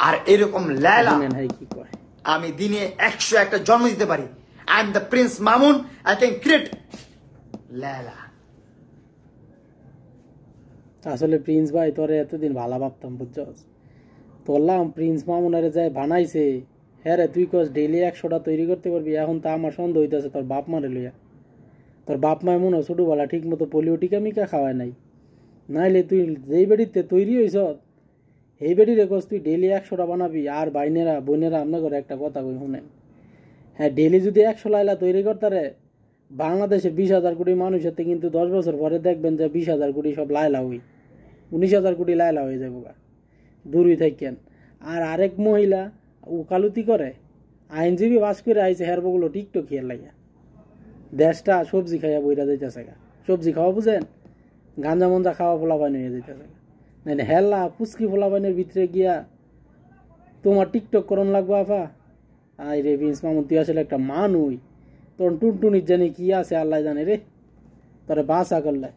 আর এরকম লায়লা আমি দিনে 101টা জন্ম দিতে পারি। I am the Prince Mamun, I can create Laila. আসলে প্রিন্স ভাই তোরে এতদিন ভালো ভাবতাম, বুঝছস? তোরলাম প্রিন্স মামুনের যাই বানাইছে, হ্যাঁ রে তুই কস ডেইলি 100টা তৈরি করতে পারবি। এখন তো আমার সন্দেহ হইতেছে তোর বাপ মারে লইয়া। তোর বাপ মায় মনে হয় ছোটবেলা ঠিক মতো পোলিও টিকা মিকা খাওয়ায় নাই, নাইলে তুই যেই বেডিতে তৈরি হইস এই বেডিরে কস তুই ডেইলি 100টা বানাবি। আর বাইনেরা বোনেরা আপনার করে একটা কথা কই শুনেন, হ্যাঁ ডেইলি যদি 100 লাইলা তৈরি করতারে বাংলাদেশের 20,000 কোটি মানুষের কিন্তু 10 বছর পরে দেখবেন যে 20,000 কোটি সব লাইলা হই, 19,000 কোটি লাইলা হয়ে যাবো গা, দূরই থাকেন। আর আরেক মহিলা উকালতি করে, আইনজীবী বাস করে আইছে হেরবগুলো টিকটক খেয়ে লাইয়া, দেশটা সবজি খাইয়া বইরা যাইতেছে গা। সবজি খাওয়া বুঝেন, গাঞ্জা মঞ্জা খাওয়া ফোলাবাইন হয়ে যাইতেছে গা। না হেল্লা পুচকি ফোলাবাইনের ভিতরে গিয়া তোমার টিকটক করন লাগবো আফা। আই রে প্রিন্স মামুন তুই আসলে একটা মানুষ, তোর টুনটুনির জানি কি আছে আল্লাহ জানে রে, তোরে বাসা করলে।